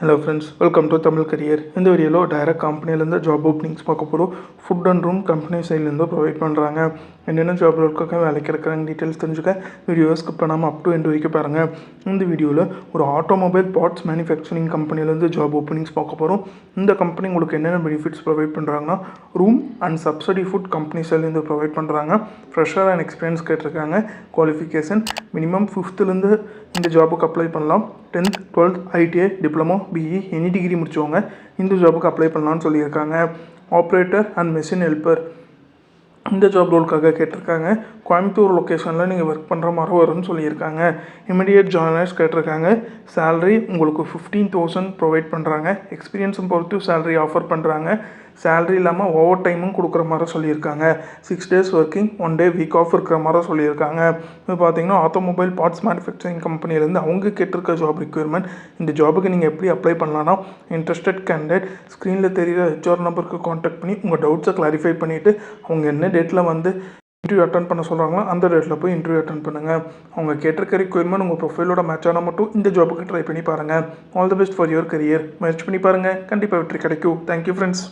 Hello friends, welcome to Tamil career. இந்த வீடியோவில் direct கம்பெனிலேருந்து ஜாப் ஓப்பனிங்ஸ் பார்க்க போகிறோம். ஃபுட் அண்ட் ரூம் கம்பெனி சைட்லேருந்து ப்ரொவைட் பண்ணுறாங்க. என்னென்ன ஜாப் ஒர்க்காக வேலைக்கு இருக்கிறாங்க டீட்டெயில்ஸ் தெரிஞ்சுக்க வீடியோவை ஸ்கிப் பண்ணாமல் அப் டு எண்ட் வரைக்கும் பாருங்கள். இந்த வீடியோவில் ஒரு ஆட்டோமொபைல் பார்ட்ஸ் மேனுஃபேக்சரிங் கம்பெனிலேருந்து ஜாப் ஓப்பனிங்ஸ் பார்க்க போகிறோம். இந்த கம்பெனி உங்களுக்கு என்னென்ன பெனிஃபிட்ஸ் ப்ரொவைட் பண்ணுறாங்கன்னா, room and subsidy food company சைட்லேருந்து ப்ரொவைட் பண்ணுறாங்க. ஃப்ரெஷர் அண்ட் எக்ஸ்பீரியன்ஸ் கேட்டிருக்காங்க. குவாலிஃபிகேஷன் மினிமம் 5th இந்த ஜாபுக்கு அப்ளை பண்ணலாம். 10th 12th ITI diploma BE any degree முடிச்சவங்க இந்த ஜாபுக்கு அப்ளை பண்ணலான்னு சொல்லியிருக்காங்க. ஆப்ரேட்டர் அண்ட் மெஷின் ஹெல்ப்பர் இந்த ஜாப் ரோலுக்காக கேட்டிருக்காங்க. கோயம்புத்தூர் லொக்கேஷனில் நீங்கள் ஒர்க் பண்ணுற மாதிரி வரும்னு சொல்லியிருக்காங்க. இமிடியேட் ஜாயினர்ஸ் கேட்டிருக்காங்க. சேலரி உங்களுக்கு 15,000 ப்ரொவைட் பண்ணுறாங்க. எக்ஸ்பீரியன்ஸும் பொறுத்து சேலரி ஆஃபர் பண்ணுறாங்க. சேலரி இல்லாமல் ஓவர் டைமும் கொடுக்குற மாதிரி சொல்லியிருக்காங்க. 6 days working 1 day week off இருக்கிற மாதிரி சொல்லியிருக்காங்க. இப்போ பார்த்தீங்கன்னா ஆட்டோமொபைல் பார்ட்ஸ் மேனுஃபேக்சரிங் கம்பெனிலேருந்து அவங்க கேட்டிருக்க ஜாப் ரிக்யர்மெண்ட். இந்த ஜாபுக்கு நீங்கள் எப்படி அப்ளை பண்ணலான்னா, இன்ட்ரெஸ்டட் கேண்டிடேட் ஸ்க்ரீனில் தெரிகிற ஹெச்ஆர் நம்பருக்கு காண்டாக்ட் பண்ணி உங்கள் டவுட்ஸை கிளாரிஃபை பண்ணிவிட்டு அவங்க என்ன டேட்டில் இன்டர்வியூ அட்டன் பண்ண சொல்கிறாங்களோ அந்த டேட்டில் போய் இன்டர்வியூ அட்டன் பண்ணுங்கள். அவங்க கேட்டிருக்க ரிக்யர்மெண்ட் உங்கள் ப்ரொஃபைலோட மேட்ச் ஆனால் மட்டும் இந்த ஜாபுக்கு ட்ரை பண்ணி பாருங்கள். All the best for your career. முயற்சி பண்ணி பாருங்கள், கண்டிப்பாக வெற்றி கிடைக்கும். Thank you friends.